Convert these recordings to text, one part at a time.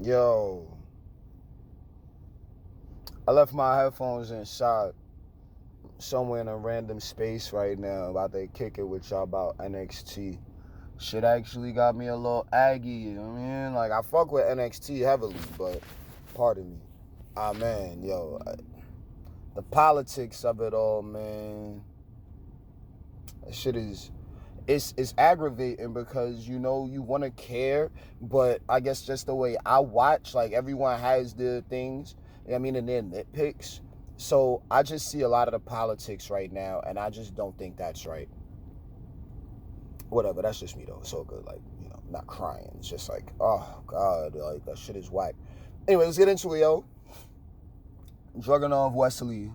Yo, I left my headphones inside somewhere in a random space right now. About to kick it with y'all about NXT. Shit actually got me a little aggy, you know what I mean? Like, I fuck with NXT heavily, but pardon me. Ah, man, the politics of it all, man. That shit is. It's aggravating because you want to care, but I guess just the way I watch, like everyone has their things, you know what I mean, and their nitpicks. So I just see a lot of the politics right now, and I just don't think that's right. Whatever, that's just me though. It's so good, like not crying. It's just like, oh god, like that shit is whack. Anyway, let's get into it, yo. Dragunov Wesley.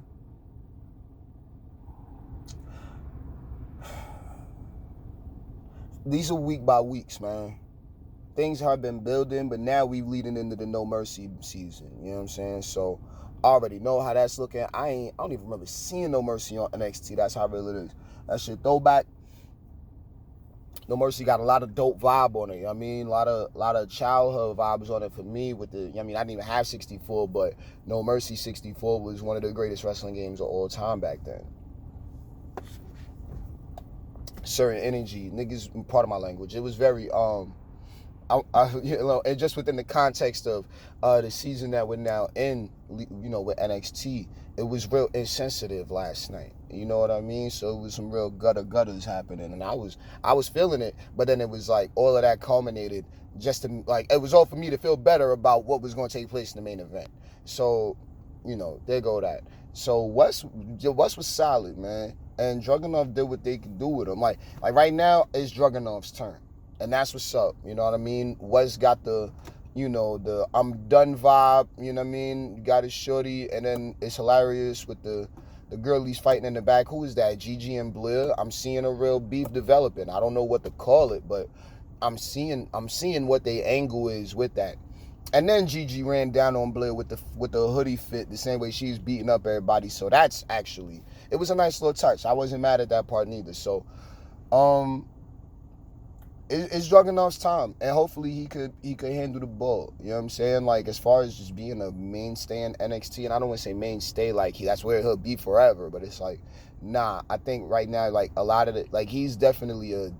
These are week by weeks, man. Things have been building, but now we leading into the No Mercy season. You know what I'm saying? So I already know how that's looking. I don't even remember seeing No Mercy on NXT. That's how real it is. That shit throwback. No Mercy got a lot of dope vibe on it. You know what I mean? A lot of childhood vibes on it for me with the I didn't even have 64, but No Mercy 64 was one of the greatest wrestling games of all time back then. Certain energy, niggas, part of my language. It was very and just within the context of the season that we're now in, with NXT, it was real insensitive last night. You know what I mean? So it was some real gutters happening, and I was feeling it. But then it was like all of that culminated just to like it was all for me to feel better about what was going to take place in the main event. So, there go that. So West was solid, man, and Dragunov did what they could do with him. Like right now, it's Dragunov's turn. And that's what's up, you know what I mean? Wes got the I'm done vibe, you know what I mean? You got his shorty, and then it's hilarious with the girl he's fighting in the back. Who is that? Gigi and Blair. I'm seeing a real beef developing. I don't know what to call it, but I'm seeing what the angle is with that. And then Gigi ran down on Blair with the hoodie fit the same way she's beating up everybody. So that's actually it was a nice little touch. I wasn't mad at that part neither. So it's Dragunov's time, and hopefully he could handle the ball. You know what I'm saying? Like as far as just being a mainstay in NXT, and I don't want to say mainstay like that's where he'll be forever, but it's like, nah. I think right now like a lot of it, like he's definitely a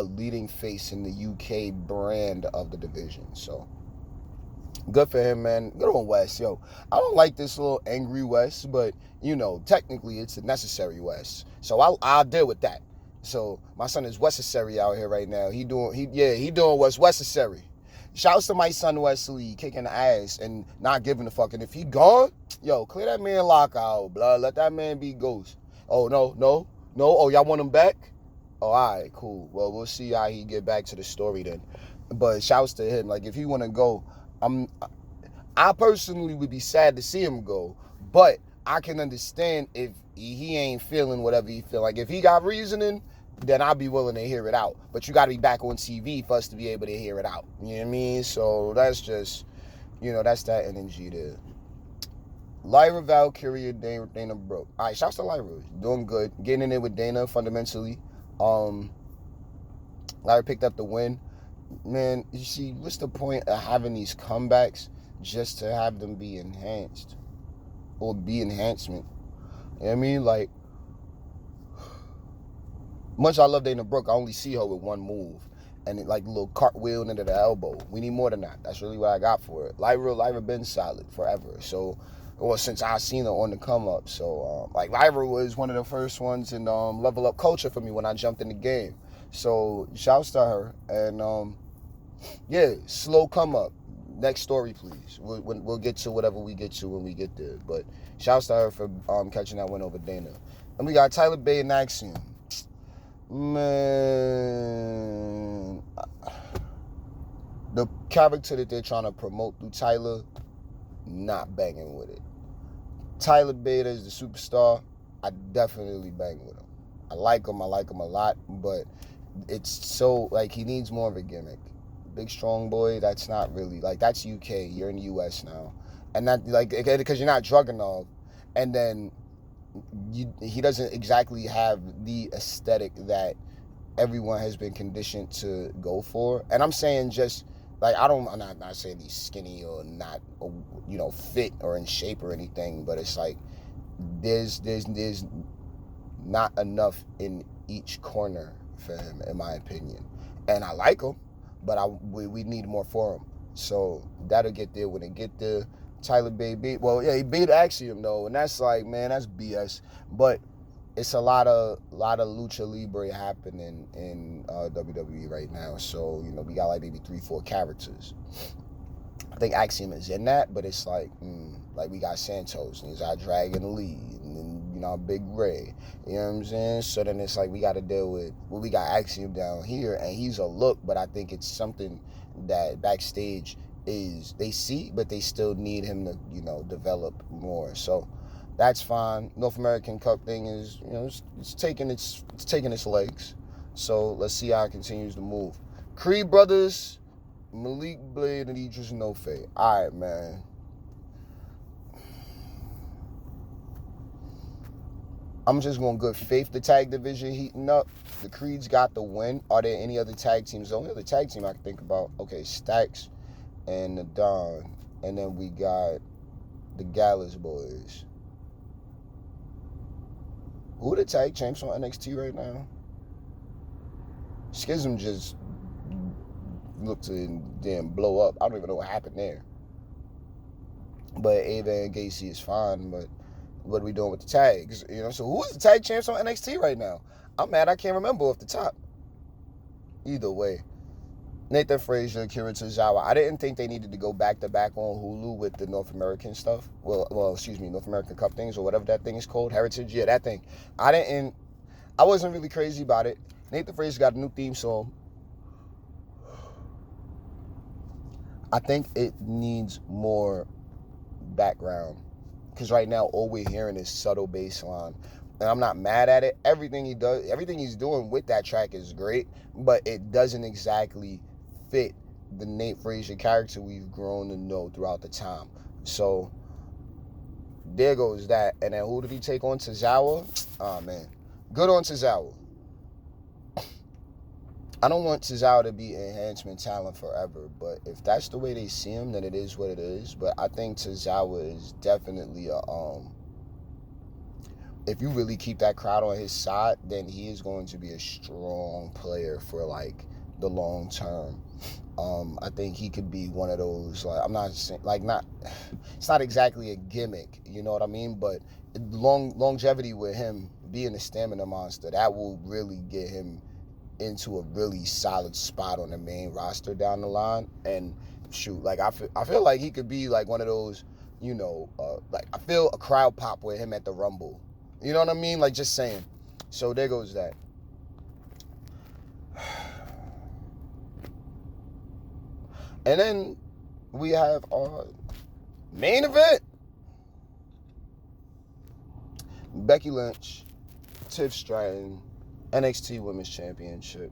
leading face in the UK brand of the division. So good for him, man. Good on West, yo. I don't like this little angry West, but technically it's a necessary West. So I'll deal with that. So my son is necessary out here right now. He doing what's necessary. Shouts to my son Wesley kicking ass and not giving a fuck. And if he gone, yo, clear that man lockout, blood. Let that man be ghost. Oh no. Oh, y'all want him back? Oh, all right, cool. Well, we'll see how he get back to the story then. But shouts to him. Like if he want to go, I personally would be sad to see him go, but I can understand if he ain't feeling whatever he feel. Like if he got reasoning, then I'll be willing to hear it out. But you got to be back on TV for us to be able to hear it out. You know what I mean? So that's just, that's that energy there. Lyra Valkyria, Dana Brooke. All right, shouts to Lyra. Doing good. Getting in there with Dana fundamentally. Lyra picked up the win. Man, you see, what's the point of having these comebacks just to have them be enhanced or be enhancement? You know what I mean? Like, much I love Dana Brooke, I only see her with one move. And like a little cartwheel into the elbow. We need more than that. That's really what I got for it. Lyra been solid forever. So, since I seen her on the come up. So, Lyra was one of the first ones in Level Up Culture for me when I jumped in the game. So, shouts to her. And, slow come up. Next story, please. We'll get to whatever we get to when we get there. But shouts to her for catching that win over Dana. And we got Tyler Bate and Axiom. Man, the character that they're trying to promote through Tyler, not banging with it. Tyler Bate is the superstar. I definitely bang with him. I like him a lot, but it's so like he needs more of a gimmick. Big strong boy, that's not really like that's UK. You're in the US now, and that like because you're not Dragunov, and then he doesn't exactly have the aesthetic that everyone has been conditioned to go for. And I'm saying just Like, I'm not saying he's skinny or not, or, fit or in shape or anything, but it's like there's not enough in each corner for him, in my opinion. And I like him, but we need more for him. So that'll get there when it get there. Tyler Bate beat, well, yeah, he beat Axiom though, and that's like, man, that's BS. But it's a lot of lucha libre happening in WWE right now. So we got like maybe 3-4 characters. I think Axiom is in that, but it's like we got Santos, and he's our Dragon Lee, and then Big Ray. You know what I'm saying? So then it's like we got to deal with, well, we got Axiom down here, and he's a look, but I think it's something that backstage is they see, but they still need him to develop more. So that's fine. North American Cup thing is it's taking its legs. So let's see how it continues to move. Creed brothers, Malik Blade and Idris Nofe. All right, man. I'm just going good faith. The tag division heating up. The Creeds got the win. Are there any other tag teams? The only other tag team I can think about, okay, Stacks and the Don. And then we got the Gallus boys. Who are the tag champs on NXT right now? Schism just looked to damn blow up. I don't even know what happened there. But Ava and Gacy is fine, but what are we doing with the tags? So who is the tag champs on NXT right now? I'm mad I can't remember off the top. Either way, Nathan Frazier, Akira Tozawa. I didn't think they needed to go back to back on Hulu with the North American stuff. North American Cup things or whatever that thing is called. Heritage, yeah, that thing. I wasn't really crazy about it. Nathan Frazier got a new theme song. I think it needs more background, because right now all we're hearing is subtle bass line, and I'm not mad at it. Everything he's doing with that track is great, but it doesn't exactly fit the Nate Frazier character we've grown to know throughout the time. So there goes that. And then who did he take on? Tozawa? Oh man, good on Tozawa. I don't want Tozawa to be enhancement talent forever, but if that's the way they see him, then it is what it is. But I think Tozawa is definitely if you really keep that crowd on his side, then he is going to be a strong player for like the long term. I think he could be one of those, like, I'm not saying, like, it's not exactly a gimmick, you know what I mean? But longevity with him being a stamina monster, that will really get him into a really solid spot on the main roster down the line. And shoot, like, I feel like he could be like one of those, like, I feel a crowd pop with him at the Rumble. You know what I mean? Like, just saying. So there goes that. And then we have our main event. Becky Lynch, Tiff Stratton, NXT Women's Championship.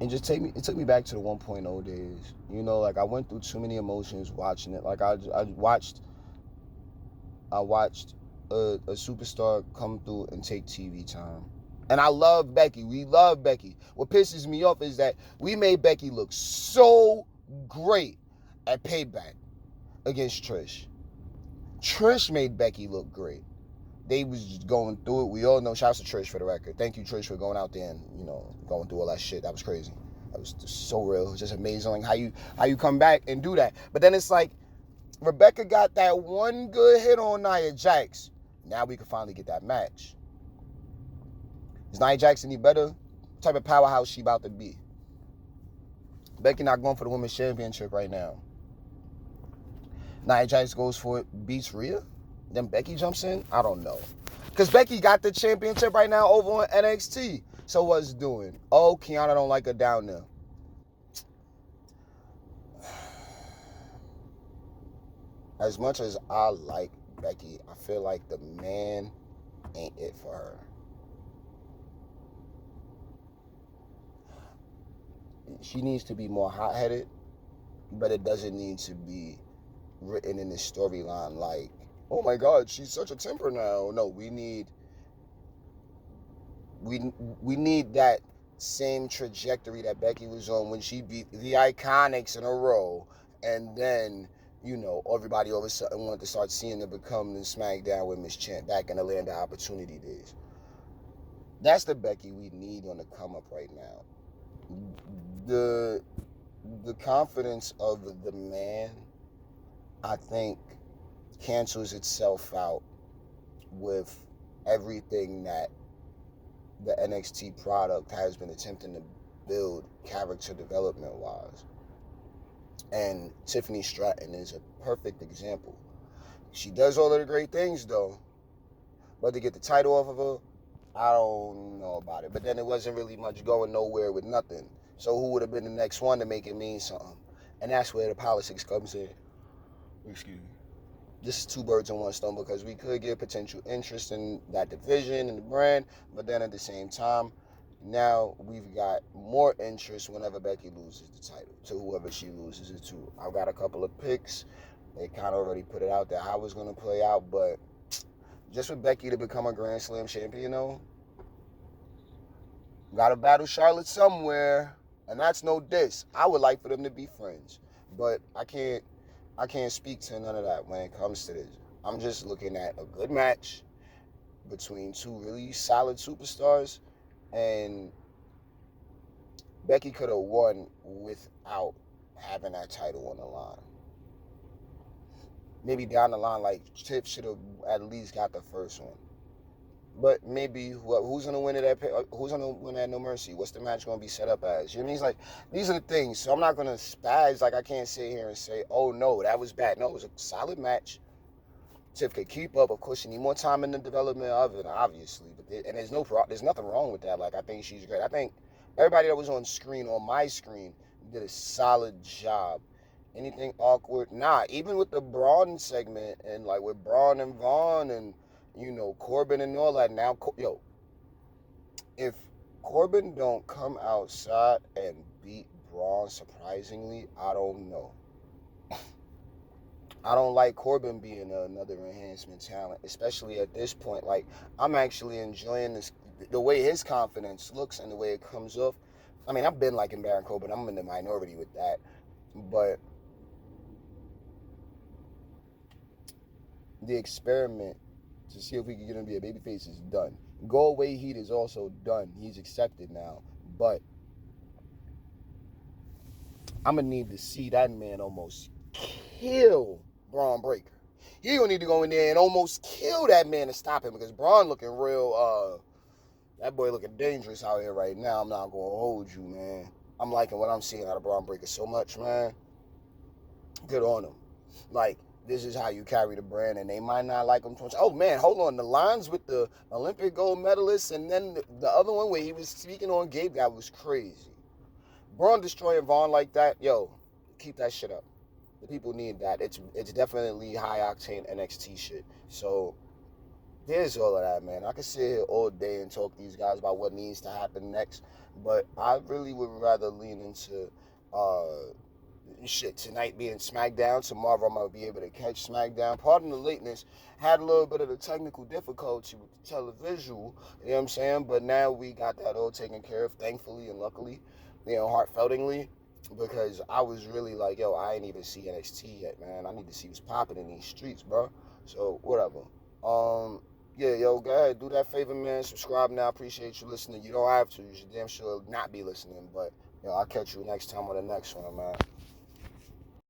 And it took me back to the 1.0 days. Like, I went through too many emotions watching it. Like, I watched a superstar come through and take TV time. And I love Becky. We love Becky. What pisses me off is that we made Becky look so great at Payback against Trish. Trish made Becky look great. They was just going through it. We all know, shouts to Trish for the record. Thank you, Trish, for going out there and, going through all that shit. That was crazy. That was just so real. It was just amazing how you come back and do that. But then it's like, Rebecca got that one good hit on Nia Jax. Now we can finally get that match. Is Nia Jax any better? What type of powerhouse she about to be? Becky not going for the Women's Championship right now. Nia Jax goes for it, beats Rhea. Then Becky jumps in? I don't know. Because Becky got the championship right now over on NXT. So what's doing? Oh, Kiana don't like her down there. As much as I like Becky, I feel like the man ain't it for her. She needs to be more hot-headed, but it doesn't need to be written in the storyline like, oh my God, she's such a temper now. No, we need that same trajectory that Becky was on when she beat the Iconics in a row, and then, you know, everybody all of a sudden wanted to start seeing her become the SmackDown Women's Champ back in the Land of Opportunity days. That's the Becky we need on the come up right now. The confidence of the man, I think, cancels itself out with everything that the NXT product has been attempting to build character development wise. And Tiffany Stratton is a perfect example. She does all of the great things though, but to get the title off of her, I don't know about it. But then it wasn't really much going nowhere with nothing. So who would have been the next one to make it mean something? And that's where the politics comes in. Excuse me. This is two birds in one stone, because we could get potential interest in that division and the brand, but then at the same time, now we've got more interest whenever Becky loses the title to whoever she loses it to. I've got a couple of picks. They kind of already put it out there how it's going to play out, but just for Becky to become a Grand Slam champion, though, got to battle Charlotte somewhere, and that's no diss. I would like for them to be friends, but I can't speak to none of that when it comes to this. I'm just looking at a good match between two really solid superstars, and Becky could have won without having that title on the line. Maybe down the line, like, Tiff should have at least got the first one. But maybe who's gonna win it at who's gonna win at No Mercy? What's the match gonna be set up as? You know what I mean? It's like, these are the things. So I'm not gonna spaz. Like, I can't sit here and say, oh no, that was bad. No, it was a solid match. Tiff could keep up. Of course, she need more time in the development of it, obviously. But there's nothing wrong with that. Like, I think she's great. I think everybody that was on my screen, did a solid job. Anything awkward? Nah. Even with the Braun segment, and like with Braun and Vaughn and, you know, Corbin and all that. Now, if Corbin don't come outside and beat Braun surprisingly, I don't know. I don't like Corbin being another enhancement talent, especially at this point. Like, I'm actually enjoying the way his confidence looks and the way it comes off. I mean, I've been liking Baron Corbin. I'm in the minority with that. But the experiment to see if we can get him to be a babyface is done. Go Away Heat is also done. He's accepted now. But I'm going to need to see that man almost kill Braun Breaker. He going to need to go in there and almost kill that man to stop him, because Braun looking real, that boy looking dangerous out here right now. I'm not going to hold you, man. I'm liking what I'm seeing out of Braun Breaker so much, man. Good on him. Like, this is how you carry the brand, and they might not like him too much. Oh, man, hold on. The lines with the Olympic gold medalist and then the other one where he was speaking on Gabe, that was crazy. Braun destroying Vaughn like that, yo, keep that shit up. The people need that. It's definitely high-octane NXT shit. So there's all of that, man. I could sit here all day and talk to these guys about what needs to happen next, but I really would rather lean into tonight being SmackDown. Tomorrow I'm going to be able to catch SmackDown. Pardon the lateness. Had a little bit of the technical difficulty with the televisual, you know what I'm saying? But now we got that all taken care of, thankfully and luckily, you know, heartfeltingly, because I was really like, yo, I ain't even see NXT yet, man. I need to see what's popping in these streets, bro. So, whatever. Yeah, yo, go ahead, do that favor, man. Subscribe now. Appreciate you listening. You don't have to. You should damn sure not be listening. But, yo, I'll catch you next time on the next one, man.